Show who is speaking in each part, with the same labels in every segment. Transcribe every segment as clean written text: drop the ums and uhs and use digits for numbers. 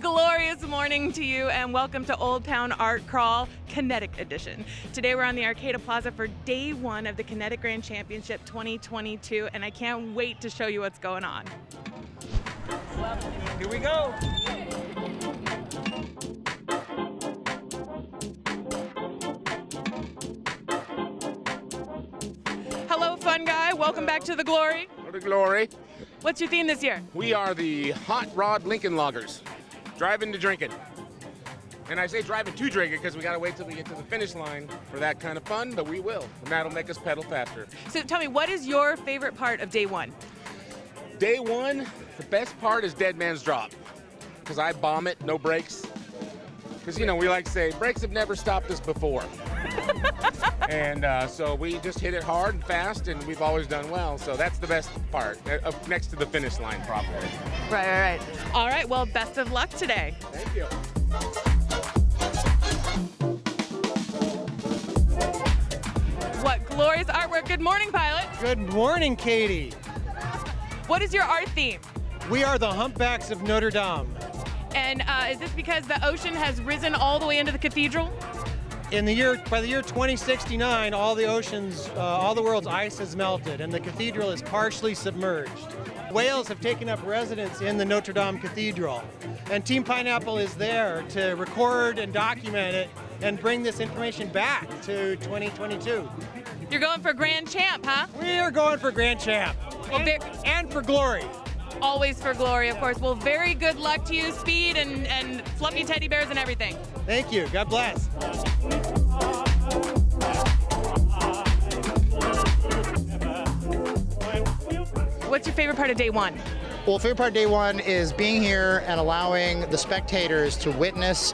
Speaker 1: glorious morning to you, and welcome to Old Town Art Crawl Kinetic Edition. Today we're on the Arcata Plaza for day one of the Kinetic Grand Championship 2022, and I can't wait to show you what's going on.
Speaker 2: Here we go.
Speaker 1: Hello, fun guy. Welcome back to the Glory.
Speaker 3: To the Glory.
Speaker 1: What's your theme this year?
Speaker 3: We are the Hot Rod Lincoln Loggers. Driving to drink it. And I say driving to drink it because we got to wait till we get to the finish line for that kind of fun, but we will. And that'll make us pedal faster.
Speaker 1: So tell me, what is your favorite part of day one?
Speaker 3: Day one, the best part is Dead Man's Drop. Because I bomb it, no brakes. Because, you know, we like to say, brakes have never stopped us before. And so we just hit it hard and fast, and we've always done well. So that's the best part, next to the finish line, probably.
Speaker 1: Right. All right, well, best of luck today.
Speaker 3: Thank you.
Speaker 1: What glorious artwork. Good morning, Pilot.
Speaker 4: Good morning, Katie.
Speaker 1: What is your art theme?
Speaker 4: We are the Humpbacks of Notre Dame.
Speaker 1: And is this because the ocean has risen all the way into the cathedral?
Speaker 4: By the year 2069, all the world's ice has melted, and the cathedral is partially submerged. Whales have taken up residence in the Notre Dame Cathedral, and Team Pineapple is there to record and document it and bring this information back to 2022.
Speaker 1: You're going for Grand Champ, huh?
Speaker 4: We are going for Grand Champ, and for glory.
Speaker 1: Always for glory, of course. Well, very good luck to you, speed and fluffy teddy bears and everything.
Speaker 4: Thank you. God bless.
Speaker 1: What's your favorite part of day one?
Speaker 5: Well, favorite part of day one is being here and allowing the spectators to witness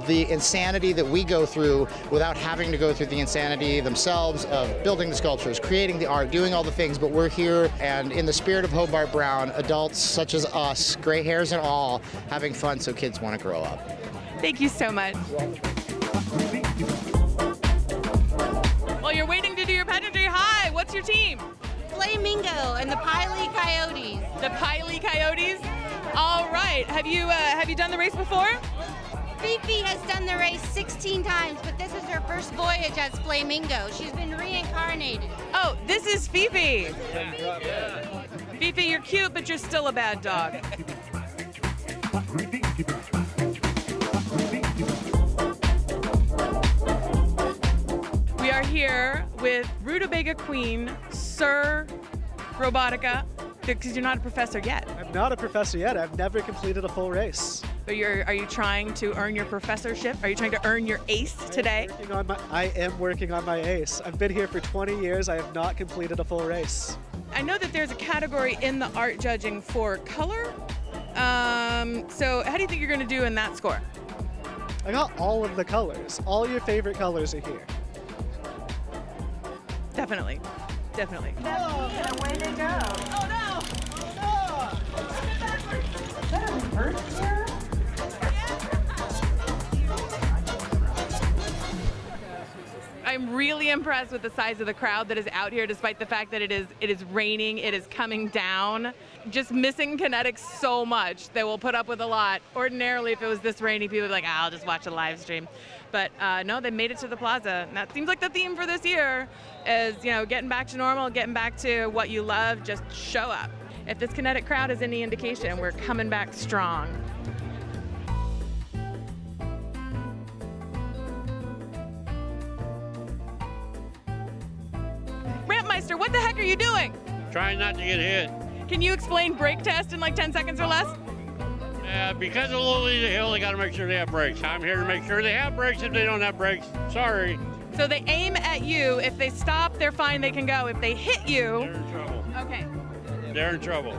Speaker 5: the insanity that we go through without having to go through the insanity themselves of building the sculptures, creating the art, doing all the things, but we're here and in the spirit of Hobart Brown, adults such as us, gray hairs and all, having fun so kids want to grow up.
Speaker 1: Thank you so much. Well, you're waiting to do your pageantry. Hi, what's your team?
Speaker 6: Flamingo and the Piley Coyotes.
Speaker 1: The Piley Coyotes? All right. Have you done the race before?
Speaker 6: Fifi has done the race 16 times, but this is her first voyage as Flamingo. She's been reincarnated.
Speaker 1: Oh, this is Fifi. Fifi, you're cute, but you're still a bad dog. We are here with Rutabaga Queen, Sir Robotica, because you're not a professor yet.
Speaker 2: I'm not a professor yet. I've never completed a full race.
Speaker 1: But are you trying to earn your professorship? Are you trying to earn your ace today?
Speaker 2: I am working on my ace. I've been here for 20 years. I have not completed a full race.
Speaker 1: I know that there's a category in the art judging for color. So how do you think you're going to do in that score?
Speaker 2: I got all of the colors. All your favorite colors are here.
Speaker 1: Definitely.
Speaker 6: Oh, and away they go.
Speaker 1: Oh no!
Speaker 6: Is that a reverse here?
Speaker 1: I'm really impressed with the size of the crowd that is out here, despite the fact that it is raining, it is coming down. Just missing Kinetics so much. They will put up with a lot. Ordinarily, if it was this rainy, people would be like, I'll just watch a live stream. But no, they made it to the plaza. And that seems like the theme for this year is, you know, getting back to normal, getting back to what you love, just show up. If this Kinetic crowd is any indication, we're coming back strong. Rampmeister, what the heck are you doing?
Speaker 7: Trying not to get hit.
Speaker 1: Can you explain brake test in like 10 seconds or less?
Speaker 7: Because of Lolita Hill, they got to make sure they have brakes. I'm here to make sure they have brakes. If they don't have brakes, sorry.
Speaker 1: So they aim at you. If they stop, they're fine, they can go. If they hit you...
Speaker 7: They're in trouble.
Speaker 1: Okay.
Speaker 7: They're in trouble.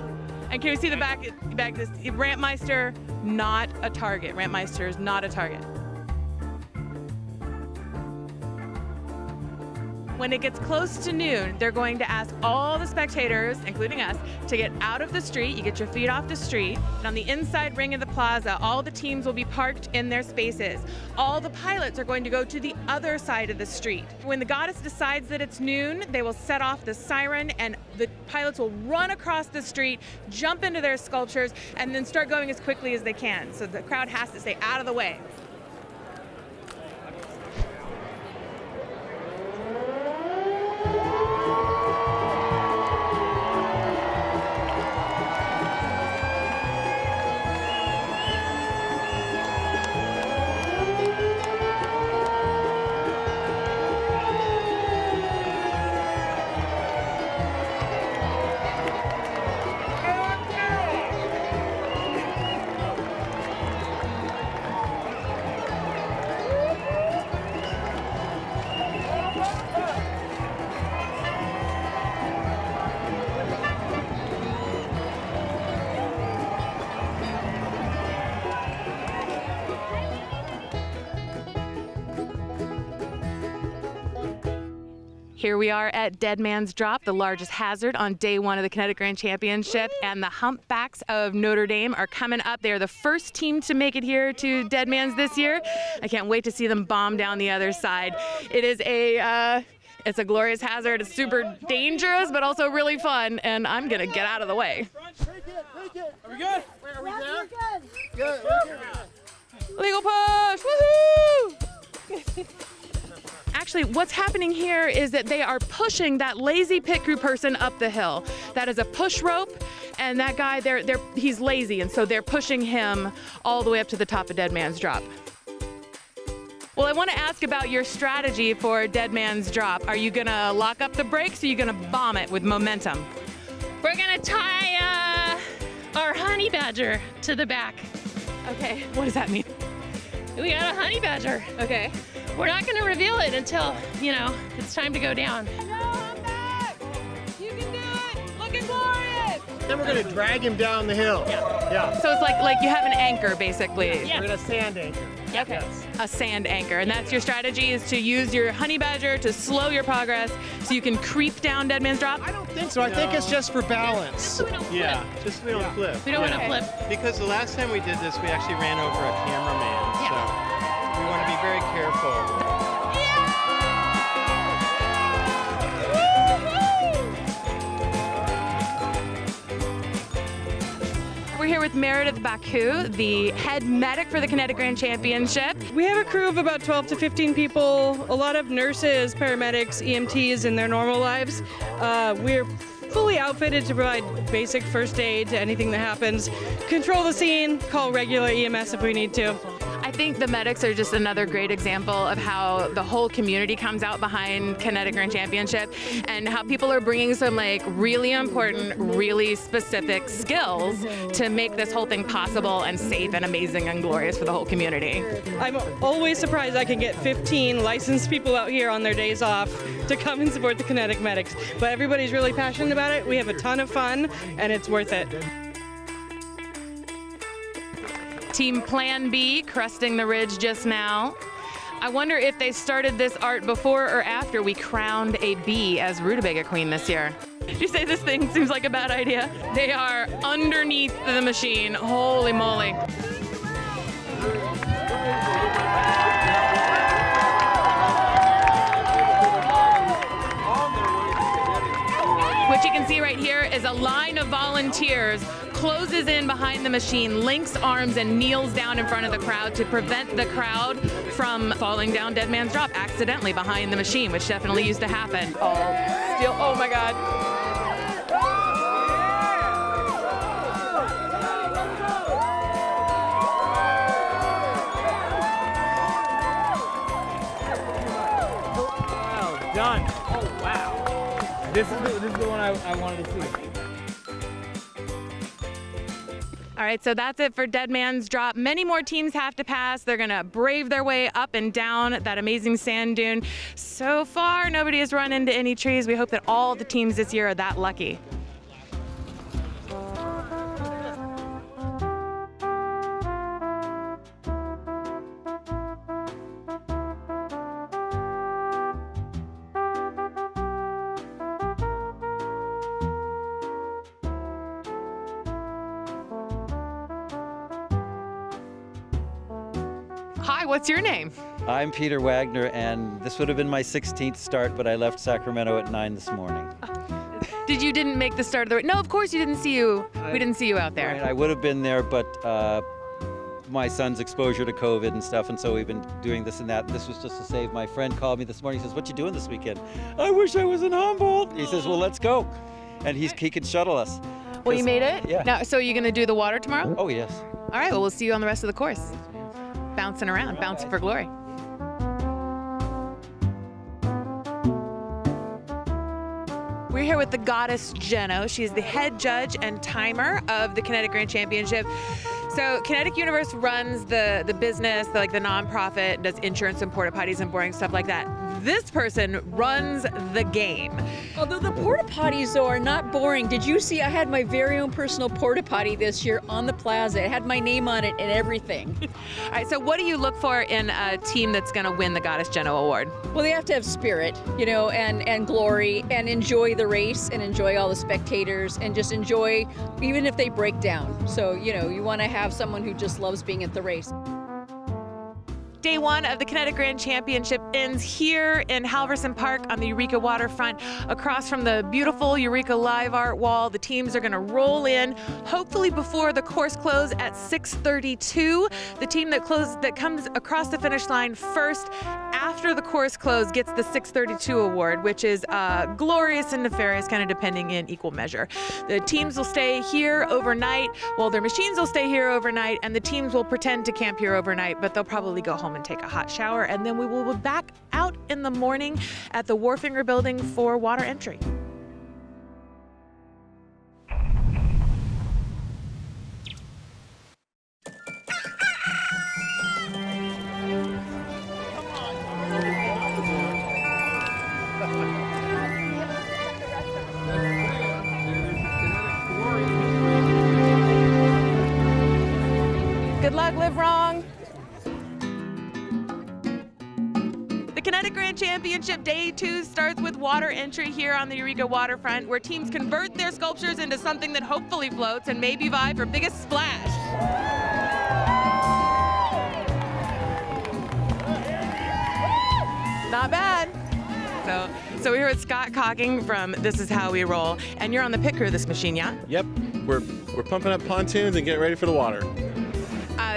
Speaker 1: And can we see the back of this? Rampmeister, not a target. Rampmeister is not a target. When it gets close to noon, they're going to ask all the spectators, including us, to get out of the street. You get your feet off the street. And on the inside ring of the plaza, all the teams will be parked in their spaces. All the pilots are going to go to the other side of the street. When the goddess decides that it's noon, they will set off the siren and the pilots will run across the street, jump into their sculptures, and then start going as quickly as they can. So the crowd has to stay out of the way. Here we are at Dead Man's Drop, the largest hazard on day one of the Kinetic Grand Championship, and the Humpbacks of Notre Dame are coming up. They are the first team to make it here to Dead Man's this year. I can't wait to see them bomb down the other side. It is it's a glorious hazard. It's super dangerous, but also really fun, and I'm gonna get out of the way.
Speaker 4: Are we good? Are we there? Good.
Speaker 1: Legal push, woohoo! Actually, what's happening here is that they are pushing that lazy pit crew person up the hill. That is a push rope, and that guy, he's lazy, and so they're pushing him all the way up to the top of Dead Man's Drop. Well, I want to ask about your strategy for Dead Man's Drop. Are you gonna lock up the brakes, or are you gonna bomb it with momentum?
Speaker 8: We're gonna tie our honey badger to the back.
Speaker 1: Okay, what does that mean?
Speaker 8: We got a honey badger.
Speaker 1: Okay.
Speaker 8: We're not gonna reveal it until, you know, it's time to go down.
Speaker 1: No, I'm back! You can do it! Looking glorious!
Speaker 4: Then we're gonna drag him down the hill. Yeah.
Speaker 1: So it's like you have an anchor, basically.
Speaker 8: Yeah.
Speaker 4: We're gonna sand anchor.
Speaker 1: Okay.
Speaker 4: Yes.
Speaker 1: A sand anchor, and that's your strategy, is to use your honey badger to slow your progress so you can creep down Dead Man's Drop?
Speaker 4: I don't think so. I think it's just for balance.
Speaker 8: Just so we don't flip.
Speaker 9: Yeah, just so we don't flip.
Speaker 8: We don't want to flip.
Speaker 9: Because the last time we did this, we actually ran over a cameraman.
Speaker 8: Yeah.
Speaker 9: So we want to be very careful.
Speaker 1: We're here with Meredith Baku, the head medic for the Kinetic Grand Championship.
Speaker 10: We have a crew of about 12 to 15 people, a lot of nurses, paramedics, EMTs in their normal lives. We're fully outfitted to provide basic first aid to anything that happens, control the scene, call regular EMS if we need to.
Speaker 1: I think the medics are just another great example of how the whole community comes out behind Kinetic Grand Championship, and how people are bringing some like really important, really specific skills to make this whole thing possible and safe and amazing and glorious for the whole community.
Speaker 10: I'm always surprised I can get 15 licensed people out here on their days off to come and support the Kinetic Medics, but everybody's really passionate about it. We have a ton of fun, and it's worth it.
Speaker 1: Team Plan B cresting the ridge just now. I wonder if they started this art before or after we crowned a bee as Rutabaga Queen this year. Did you say this thing seems like a bad idea? They are underneath the machine. Holy moly. What you can see right here is a line of volunteers closes in behind the machine, links arms, and kneels down in front of the crowd to prevent the crowd from falling down Dead Man's Drop accidentally behind the machine, which definitely used to happen. Oh my God.
Speaker 11: Wow, done. Oh, wow. This is the one I wanted to see.
Speaker 1: All right, so that's it for Dead Man's Drop. Many more teams have to pass. They're gonna brave their way up and down that amazing sand dune. So far, nobody has run into any trees. We hope that all the teams this year are that lucky. Hi, what's your name?
Speaker 12: I'm Peter Wagner, and this would have been my 16th start, but I left Sacramento at 9 this morning.
Speaker 1: You didn't make the start of the race? No, of course you didn't see you. We didn't see you out there.
Speaker 12: I would have been there, but my son's exposure to COVID and stuff, and so we've been doing this and that. This was just to save. My friend called me this morning. He says, "What you doing this weekend?" I wish I was in Humboldt. He says, "Well, let's go," and he can shuttle us.
Speaker 1: Well, you made it?
Speaker 12: Yeah.
Speaker 1: Now, so are you going to do the water tomorrow?
Speaker 12: Oh, yes.
Speaker 1: All right, well, we'll see you on the rest of the course. Bouncing around, bouncing for glory. We're here with the goddess Jeno. She's the head judge and timer of the Kinetic Grand Championship. So Kinetic Universe runs the business, the nonprofit, does insurance and porta potties and boring stuff like that. This person runs the game.
Speaker 13: Although the porta potties, though, are not boring. Did you see I had my very own personal porta potty this year on the plaza? It had my name on it and everything.
Speaker 1: All right, so what do you look for in a team that's going to win the Goddess Jeno Award?
Speaker 13: Well, they have to have spirit, and glory, and enjoy the race, and enjoy all the spectators, and just enjoy, even if they break down. So, you want to have someone who just loves being at the race.
Speaker 1: Day one of the Kinetic Grand Championship ends here in Halverson Park on the Eureka waterfront, across from the beautiful Eureka Live Art wall. The teams are going to roll in, hopefully before the course close at 6:32. The team that comes across the finish line first after the course close gets the 6:32 award, which is glorious and nefarious, kind of depending in equal measure. The teams will stay here overnight. Well, their machines will stay here overnight, and the teams will pretend to camp here overnight, but they'll probably go home and take a hot shower, and then we will be back out in the morning at the Warfinger building for water entry. Good luck, live wrong. The Kinetic Grand Championship Day 2 starts with water entry here on the Eureka waterfront, where teams convert their sculptures into something that hopefully floats and maybe vie for biggest splash. Not bad. So we're here with Scott Cocking from This Is How We Roll, and you're on the pit crew of this machine, yeah?
Speaker 14: Yep, we're pumping up pontoons and getting ready for the water.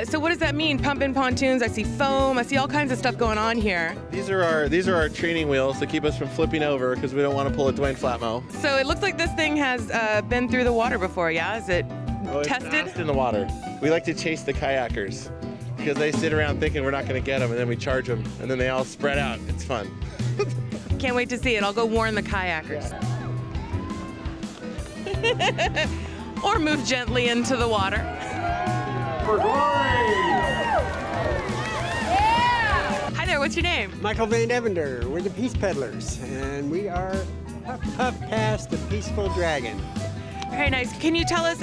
Speaker 1: So what does that mean, pumping pontoons? I see foam, I see all kinds of stuff going on here.
Speaker 14: These are our training wheels to keep us from flipping over, because we don't want to pull a Dwayne Flatmo.
Speaker 1: So it looks like this thing has been through the water before, yeah? Is it tested?
Speaker 14: It's in the water. We like to chase the kayakers, because they sit around thinking we're not going to get them, and then we charge them, and then they all spread out. It's fun.
Speaker 1: Can't wait to see it. I'll go warn the kayakers. Yeah. Or move gently into the water.
Speaker 15: For glory!
Speaker 1: Hi there, what's your name?
Speaker 16: Michael Van Evender. We're the Peace Peddlers, and we are Puff Puff Past the Peaceful Dragon.
Speaker 1: Very nice. Can you tell us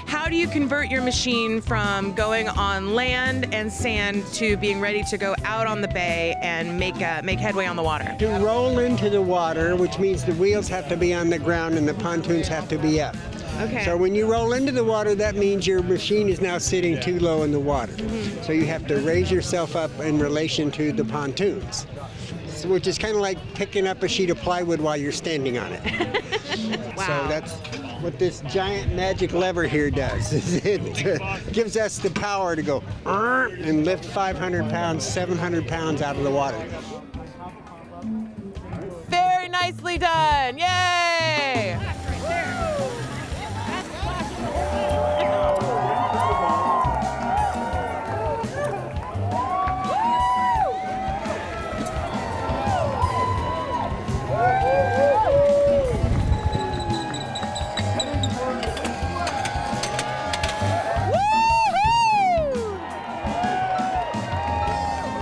Speaker 1: how do you convert your machine from going on land and sand to being ready to go out on the bay and make headway on the water?
Speaker 16: To roll into the water, which means the wheels have to be on the ground and the pontoons have to be up.
Speaker 1: Okay.
Speaker 16: So when you roll into the water, that means your machine is now sitting too low in the water. Mm-hmm. So you have to raise yourself up in relation to the pontoons, which is kind of like picking up a sheet of plywood while you're standing on it.
Speaker 1: Wow.
Speaker 16: So that's what this giant magic lever here does. It gives us the power to go and lift 500 pounds, 700 pounds out of the water.
Speaker 1: Very nicely done. Yay!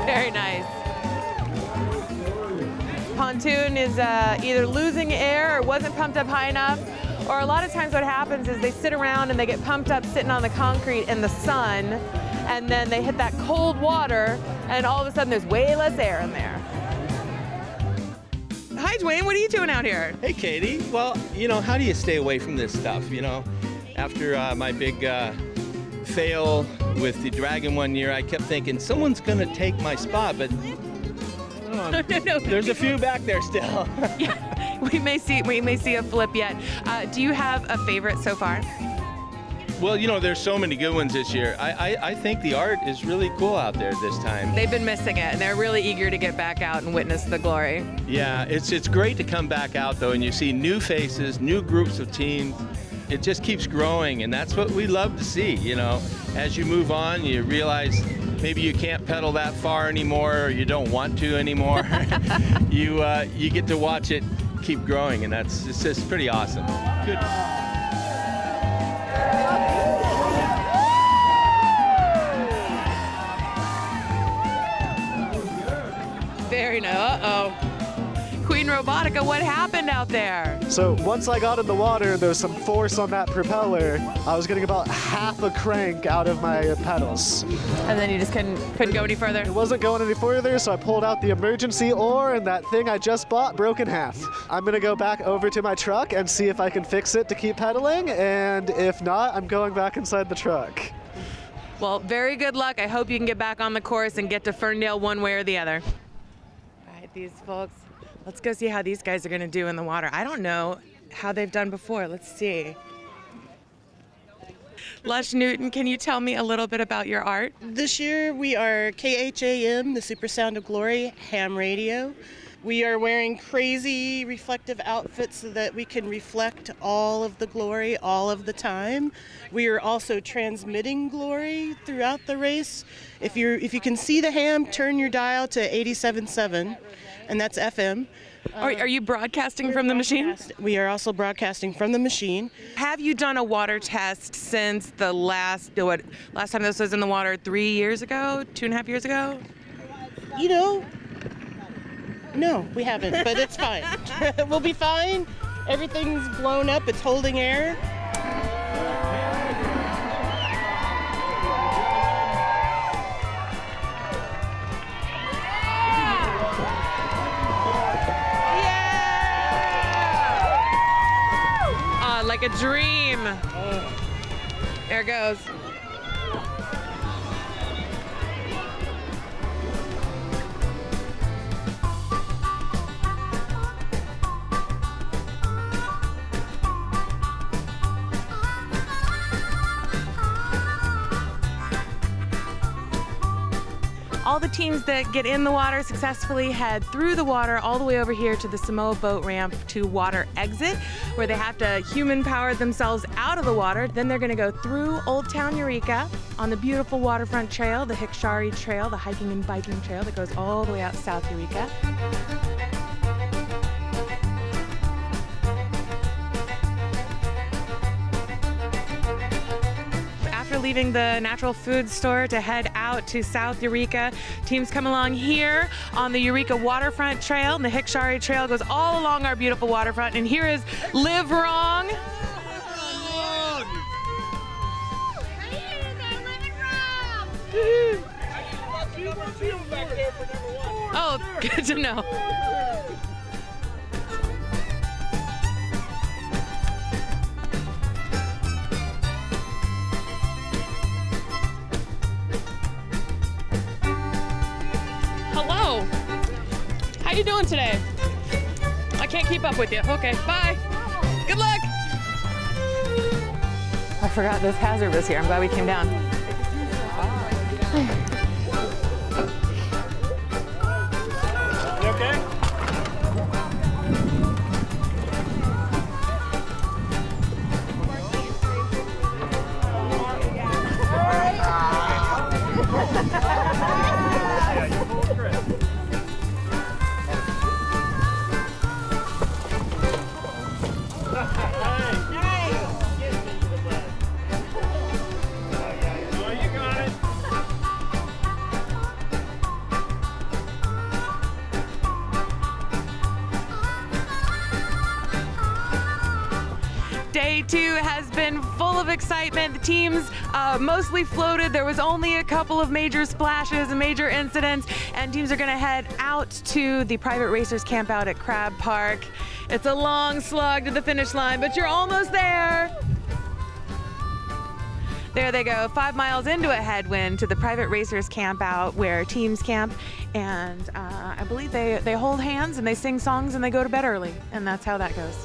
Speaker 1: Very nice. Pontoon is either losing air or wasn't pumped up high enough, or a lot of times what happens is they sit around and they get pumped up sitting on the concrete in the sun, and then they hit that cold water, and all of a sudden there's way less air in there. Hi, Dwayne, what are you doing out here?
Speaker 9: Hey, Katie. Well, how do you stay away from this stuff, After my big fail
Speaker 17: with the Dragon one year, I kept thinking someone's going to take my spot, but
Speaker 1: No.
Speaker 17: there's a few back there still.
Speaker 1: Yeah, we may see a flip yet. Do you have a favorite so far?
Speaker 17: Well, you know, there's so many good ones this year. I think the art is really cool out there this time.
Speaker 1: They've been missing it, and they're really eager to get back out and witness the glory.
Speaker 17: Yeah, it's great to come back out, though, and you see new faces, new groups of teams. It just keeps growing, and that's what we love to see, you know. As you move on, you realize maybe you can't pedal that far anymore, or you don't want to anymore. You get to watch it keep growing, and it's just pretty awesome. Good.
Speaker 1: Very nice. Uh-oh. Queen Robotica, what happened out there?
Speaker 2: So once I got in the water, there was some force on that propeller. I was getting about half a crank out of my pedals.
Speaker 1: And then you just couldn't go any further?
Speaker 2: It wasn't going any further, so I pulled out the emergency oar, and that thing I just bought broke in half. I'm gonna go back over to my truck and see if I can fix it to keep pedaling, and if not, I'm going back inside the truck.
Speaker 1: Well, very good luck. I hope you can get back on the course and get to Ferndale one way or the other. All right, these folks. Let's go see how these guys are going to do in the water. I don't know how they've done before. Let's see. Lush Newton, can you tell me a little bit about your art?
Speaker 18: This year we are KHAM, the Super Sound of Glory ham radio. We are wearing crazy reflective outfits so that we can reflect all of the glory all of the time. We are also transmitting glory throughout the race. If you can see the ham, turn your dial to 87.7, and that's FM.
Speaker 1: Are you broadcasting from the machine?
Speaker 18: We are also broadcasting from the machine.
Speaker 1: Have you done a water test since the last time this was in the water 3 years ago, 2.5 years ago?
Speaker 18: You know, no, we haven't, but it's fine. We'll be fine. Everything's blown up. It's holding air.
Speaker 1: Like a dream. There it goes. All the teams that get in the water successfully head through the water all the way over here to the Samoa boat ramp to water exit, where they have to human power themselves out of the water. Then they're gonna go through Old Town Eureka on the beautiful waterfront trail, the Hickory Trail, the hiking and biking trail that goes all the way out South Eureka. Leaving the natural food store to head out to South Eureka. Teams come along here on the Eureka Waterfront Trail, and the Hickory Trail goes all along our beautiful waterfront. And here is Live Wrong. Oh, good to know. Hello. How you doing today? I can't keep up with you. Okay, bye. Good luck. I forgot this hazard was here. I'm glad we came down.
Speaker 15: You okay?
Speaker 1: Day two has been full of excitement. The teams mostly floated. There was only a couple of major splashes and major incidents, and teams are gonna head out to the private racers camp out at Crab Park. It's a long slog to the finish line, but you're almost there. There they go, 5 miles into a headwind to the private racers camp out where teams camp. And I believe they hold hands and they sing songs and they go to bed early. And that's how that goes.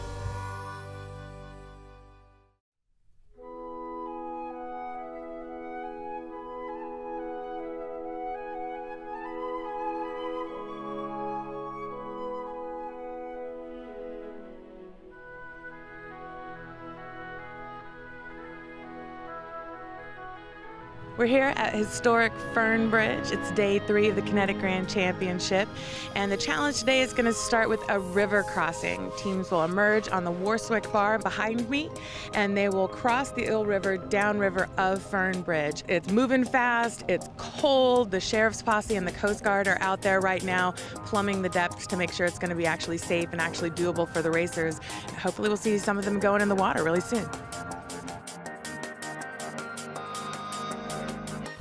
Speaker 1: We're here at historic Fern Bridge. It's day 3 of the Kinetic Grand Championship. And the challenge today is going to start with a river crossing. Teams will emerge on the Warswick Bar behind me, and they will cross the Eel River downriver of Fern Bridge. It's moving fast, it's cold. The Sheriff's Posse and the Coast Guard are out there right now plumbing the depths to make sure it's going to be actually safe and actually doable for the racers. Hopefully we'll see some of them going in the water really soon.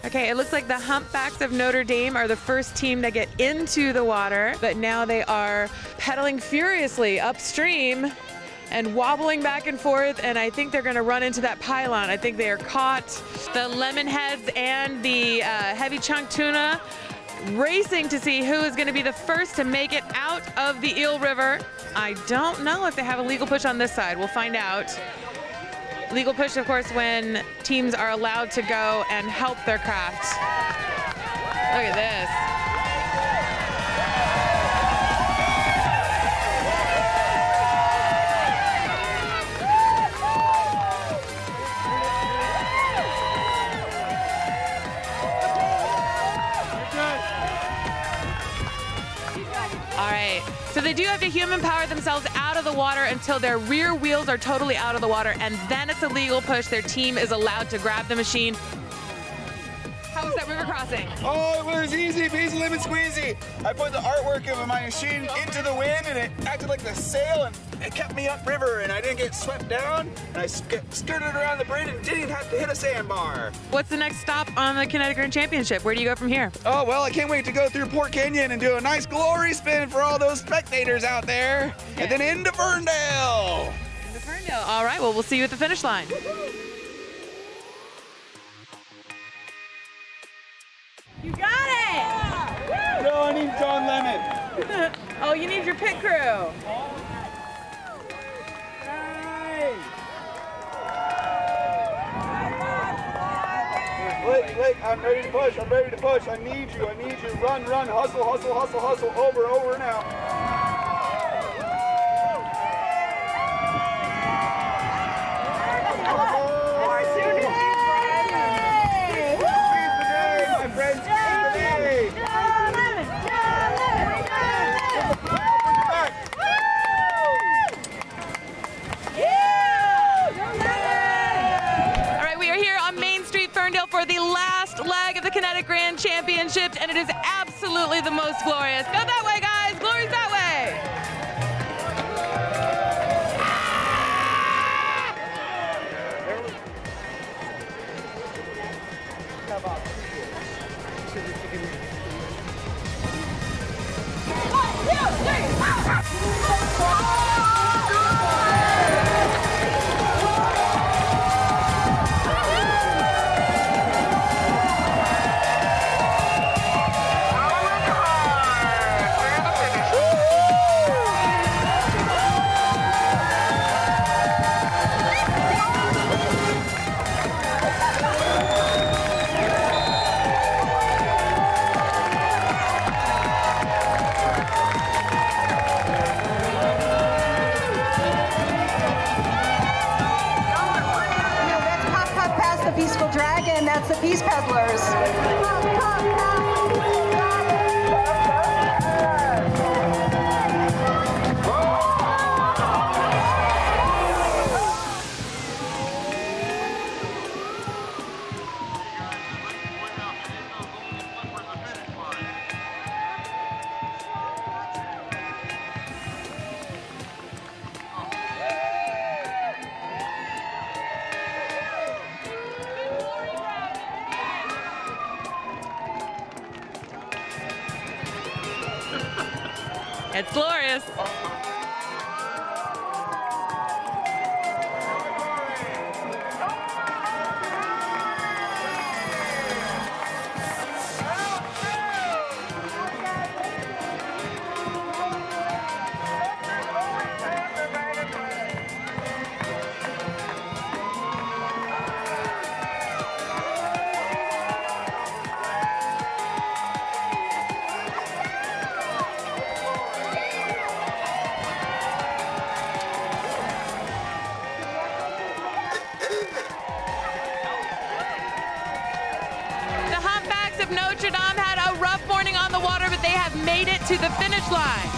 Speaker 1: Okay, it looks like the Humpbacks of Notre Dame are the first team to get into the water, but now they are pedaling furiously upstream and wobbling back and forth, and I think they're gonna run into that pylon. I think they are caught. The Lemonheads and the Heavy Chunk Tuna racing to see who is gonna be the first to make it out of the Eel River. I don't know if they have a legal push on this side. We'll find out. Legal push, of course, when teams are allowed to go and help their craft. Look at this. All right, so they do have to human power themselves out of the water until their rear wheels are totally out of the water, and then it's a legal push. Their team is allowed to grab the machine. How was that river crossing?
Speaker 19: Oh, it was easy peasy lemon squeezy. I put the artwork of my machine into the wind and it acted like the sail and it kept me upriver and I didn't get swept down and I skirted around the bridge and didn't have to hit a sandbar.
Speaker 1: What's the next stop on the Kinetic Grand Championship? Where do you go from here?
Speaker 19: Oh, well, I can't wait to go through Port Canyon and do a nice glory spin for all those spectators out there. Okay. And then into Ferndale.
Speaker 1: Into Ferndale. All right, well, we'll see you at the finish line. You got it!
Speaker 19: No, I need John Lemon.
Speaker 1: Oh, you need your pit crew.
Speaker 19: Blake, I'm ready to push. I'm ready to push. I need you. Run, hustle, over and out.
Speaker 1: For the last leg of the Kinetic Grand Championship, and it is absolutely the most glorious. Go that way, guys. Glory's that way.
Speaker 20: Peaceful Dragon, that's the Peace Peddlers.
Speaker 1: It's glorious. made it to the finish line.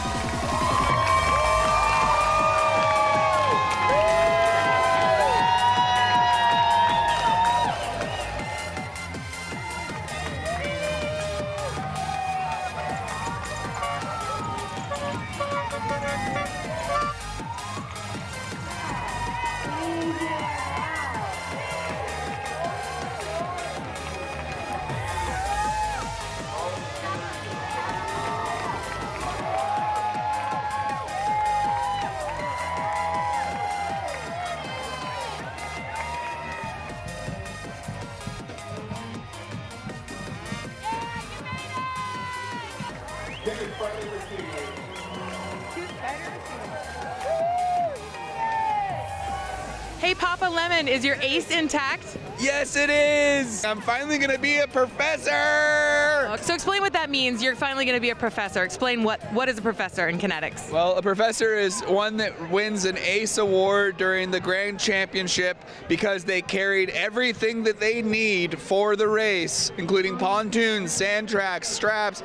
Speaker 1: Hey, Papa Lemon, is your ace intact?
Speaker 19: Yes, it is. I'm finally going to be a professor.
Speaker 1: So explain what that means. You're finally going to be a professor. Explain what is a professor in kinetics?
Speaker 19: Well, a professor is one that wins an ACE award during the Grand Championship because they carried everything that they need for the race, including pontoons, sand tracks, straps,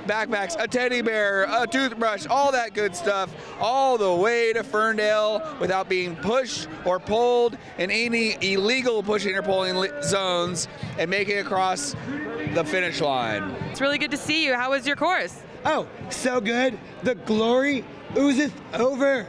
Speaker 19: backpacks, a teddy bear, a toothbrush, all that good stuff, all the way to Ferndale without being pushed or pulled in any illegal pushing or pulling zones and making it across the finish line.
Speaker 1: It's really good to see you. How was your course?
Speaker 21: Oh, so good. The glory oozeth over.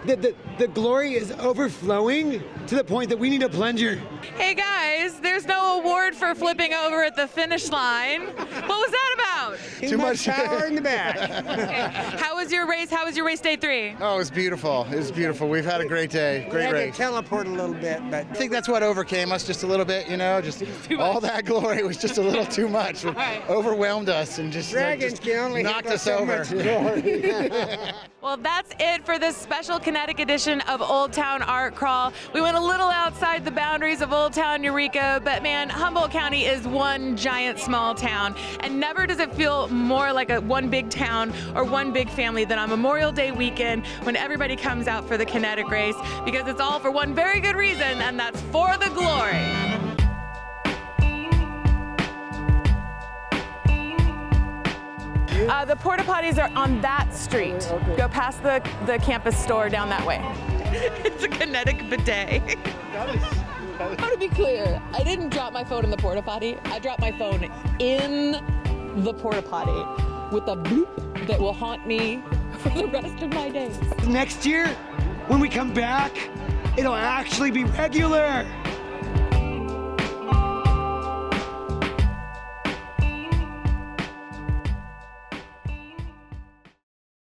Speaker 21: The glory is overflowing to the point that we need a plunger.
Speaker 1: Hey guys, there's no award for flipping over at the finish line. What was that about?
Speaker 21: Too much power in the back.
Speaker 1: Okay. How was your race? How was your race day 3?
Speaker 5: Oh, it was beautiful. It was beautiful. We've had a great day. Great race.
Speaker 16: To teleport a little bit, but
Speaker 5: I think that's what overcame us just a little bit, you know, just all that glory was just a little too much. It overwhelmed us and just, knocked us over.
Speaker 1: Well, that's it for this special Kinetic edition of Old Town Art Crawl. We went a little outside the boundaries of Old Town Eureka, but man, Humboldt County is one giant small town, and never does it feel more like one big town or one big family than on Memorial Day weekend when everybody comes out for the Kinetic race, because it's all for one very good reason, and that's for the glory. The porta potties are on that street. Okay. Go past the campus store down that way. It's a Kinetic bidet. I want to be clear, I didn't drop my phone in the porta potty. I dropped my phone in the porta potty with a bloop that will haunt me for the rest of my days.
Speaker 21: Next year, when we come back, it'll actually be regular.